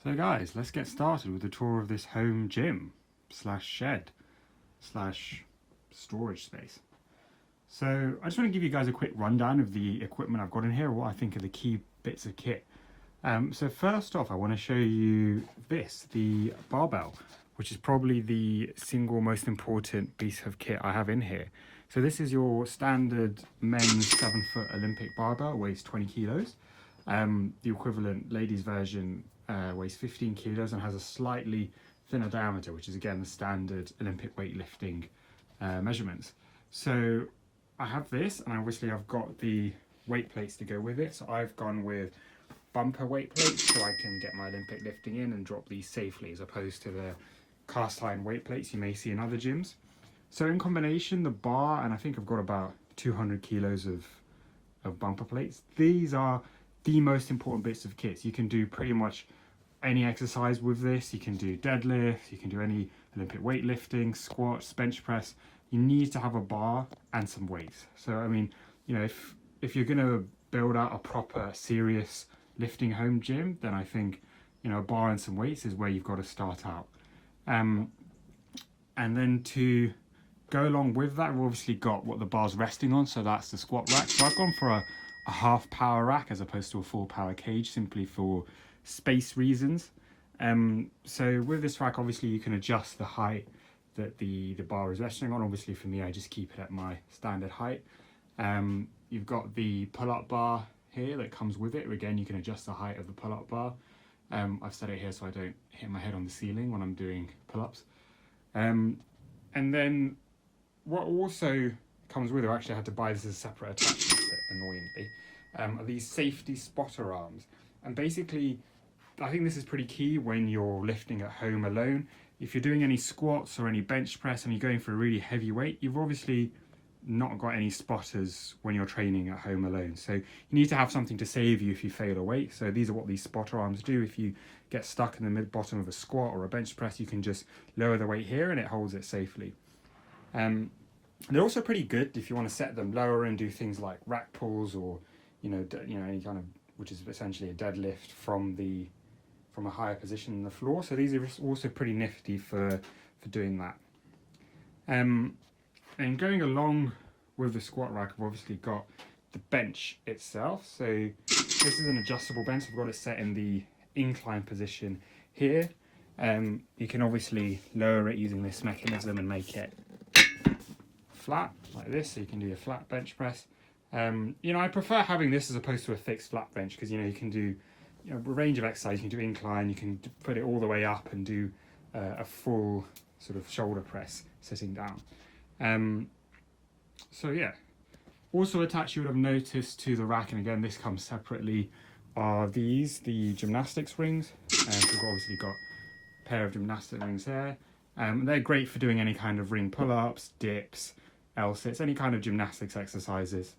So guys, let's get started with a tour of this home gym slash shed slash storage space. So I just want to give you guys a quick rundown of the equipment I've got in here, what I think are the key bits of kit. So first off, I want to show you this, the barbell, which is probably the single most important piece of kit I have in here. So this is your standard men's 7-foot Olympic barbell, weighs 20 kilos. The equivalent ladies version weighs 15 kilos and has a slightly thinner diameter, which is again the standard Olympic weightlifting measurements. So I have this, and obviously I've got the weight plates to go with it. So I've gone with bumper weight plates so I can get my Olympic lifting in and drop these safely, as opposed to the cast iron weight plates you may see in other gyms. So in combination, the bar, and I think I've got about 200 kilos of bumper plates. These are the most important bits of kits. You can do pretty much any exercise with this. You can do deadlifts, you can do any Olympic weightlifting, squats, bench press. You need to have a bar and some weights. So I mean, you know, if you're going to build out a proper serious lifting home gym, then I think, you know, a bar and some weights is where you've got to start out. And then to go along with that, we've obviously got what the bar's resting on, so that's the squat rack. So I've gone for a half power rack as opposed to a full power cage, simply for space reasons. So with this rack, obviously you can adjust the height that the bar is resting on. Obviously for me, I just keep it at my standard height. You've got the pull-up bar here that comes with it. Again, you can adjust the height of the pull-up bar. I've set it here so I don't hit my head on the ceiling when I'm doing pull-ups. And then what also comes with it, I actually had to buy this as a separate attachment, annoyingly, are these safety spotter arms. And basically, I think this is pretty key when you're lifting at home alone. If you're doing any squats or any bench press and you're going for a really heavy weight, you've obviously not got any spotters when you're training at home alone. So you need to have something to save you if you fail a weight. So these are what these spotter arms do. If you get stuck in the mid-bottom of a squat or a bench press, you can just lower the weight here and it holds it safely. They're also pretty good if you want to set them lower and do things like rack pulls, or any kind of, which is essentially a deadlift from a higher position in the floor. So these are also pretty nifty for doing that. And going along with the squat rack, I've obviously got the bench itself. So this is an adjustable bench. I've got it set in the incline position here. You can obviously lower it using this mechanism and make it flat like this, so you can do a flat bench press. I prefer having this as opposed to a fixed flat bench, because you can do a range of exercise. You can do incline, you can put it all the way up and do a full sort of shoulder press sitting down. So yeah, also attached, you would have noticed, to the rack, and again this comes separately, are the gymnastics rings. We've obviously got a pair of gymnastic rings here. They're great for doing any kind of ring pull-ups, dips, L-sits, any kind of gymnastics exercises.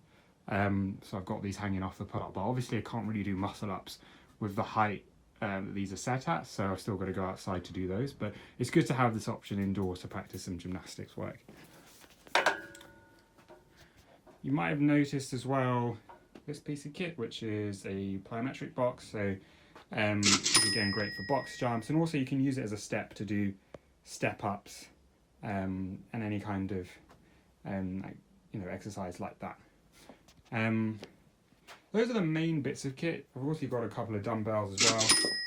So I've got these hanging off the pull-up bar. Obviously I can't really do muscle-ups with the height that these are set at, so I've still got to go outside to do those, but it's good to have this option indoors to practice some gymnastics work. You might have noticed as well this piece of kit, which is a plyometric box. So it's again great for box jumps, and also you can use it as a step to do step ups and any kind of exercise like that. Those are the main bits of kit. I've also got a couple of dumbbells as well.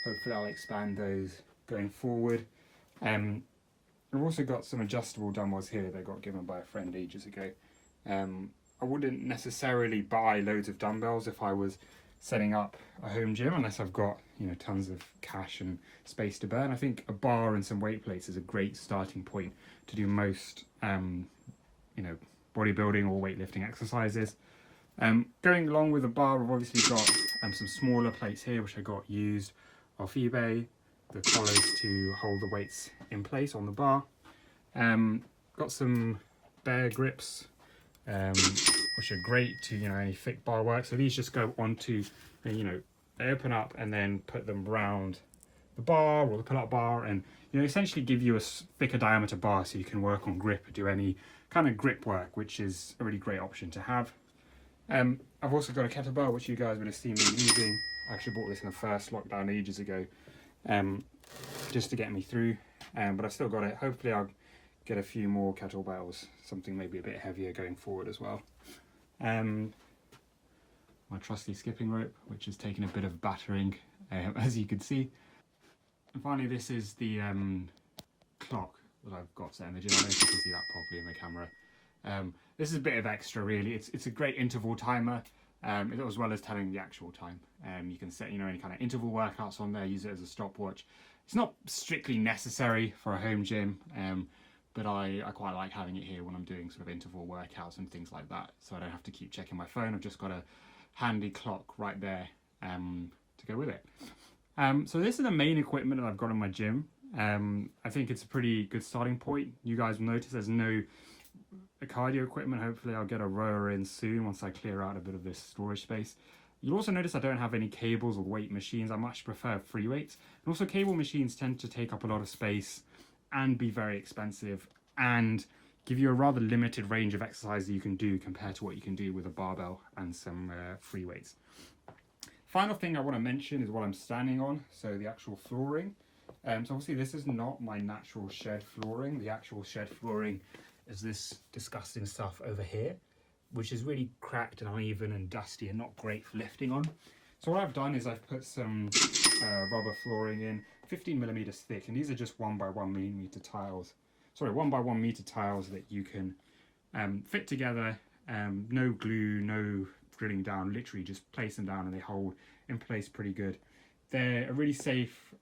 Hopefully I'll expand those going forward. I've also got some adjustable dumbbells here that got given by a friend ages ago. I wouldn't necessarily buy loads of dumbbells if I was setting up a home gym, unless I've got tons of cash and space to burn. I think a bar and some weight plates is a great starting point to do most bodybuilding or weightlifting exercises. Going along with the bar, I've obviously got some smaller plates here, which I got used off eBay. The collars to hold the weights in place on the bar. Got some bear grips, which are great to any thick bar work. So these just go onto, they open up and then put them round the bar or the pull-up bar, and essentially give you a thicker diameter bar so you can work on grip or do any kind of grip work, which is a really great option to have. I've also got a kettlebell, which you guys would have seen me using. I actually bought this in the first lockdown ages ago. just to get me through. But I've still got it. Hopefully I'll get a few more kettlebells, something maybe a bit heavier going forward as well. My trusty skipping rope, which has taken a bit of battering, as you can see. And finally, this is the clock that I've got set in the gym. I don't know if you can see that properly in the camera. This is a bit of extra, really. It's a great interval timer, as well as telling the actual time. You can set, any kind of interval workouts on there, use it as a stopwatch. It's not strictly necessary for a home gym, but I quite like having it here when I'm doing sort of interval workouts and things like that, so I don't have to keep checking my phone. I've just got a handy clock right there to go with it. So this is the main equipment that I've got in my gym. I think it's a pretty good starting point. You guys will notice there's no cardio equipment. Hopefully I'll get a rower in soon once I clear out a bit of this storage space. You'll also notice I don't have any cables or weight machines. I much prefer free weights. And also cable machines tend to take up a lot of space and be very expensive and give you a rather limited range of exercise that you can do compared to what you can do with a barbell and some free weights. Final thing I want to mention is what I'm standing on, so the actual flooring. So obviously this is not my natural shed flooring. The actual shed flooring is this disgusting stuff over here, which is really cracked and uneven and dusty and not great for lifting on. So what I've done is I've put some rubber flooring in, 15 millimeters thick, and these are just 1 by 1 millimeter tiles. Sorry, 1 by 1 meter tiles that you can fit together. No glue, no drilling down, literally just place them down and they hold in place pretty good. They're a really safe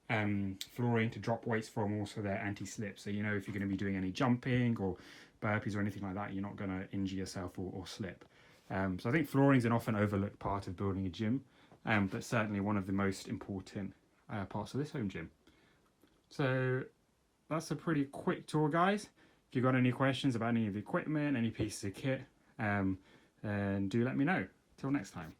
flooring to drop weights from. Also they're anti-slip, so if you're going to be doing any jumping or burpees or anything like that, you're not going to injure yourself or slip. So I think flooring is an often overlooked part of building a gym, but certainly one of the most important parts of this home gym. So that's a pretty quick tour, guys. If you've got any questions about any of the equipment, any pieces of kit, then do let me know. Till next time.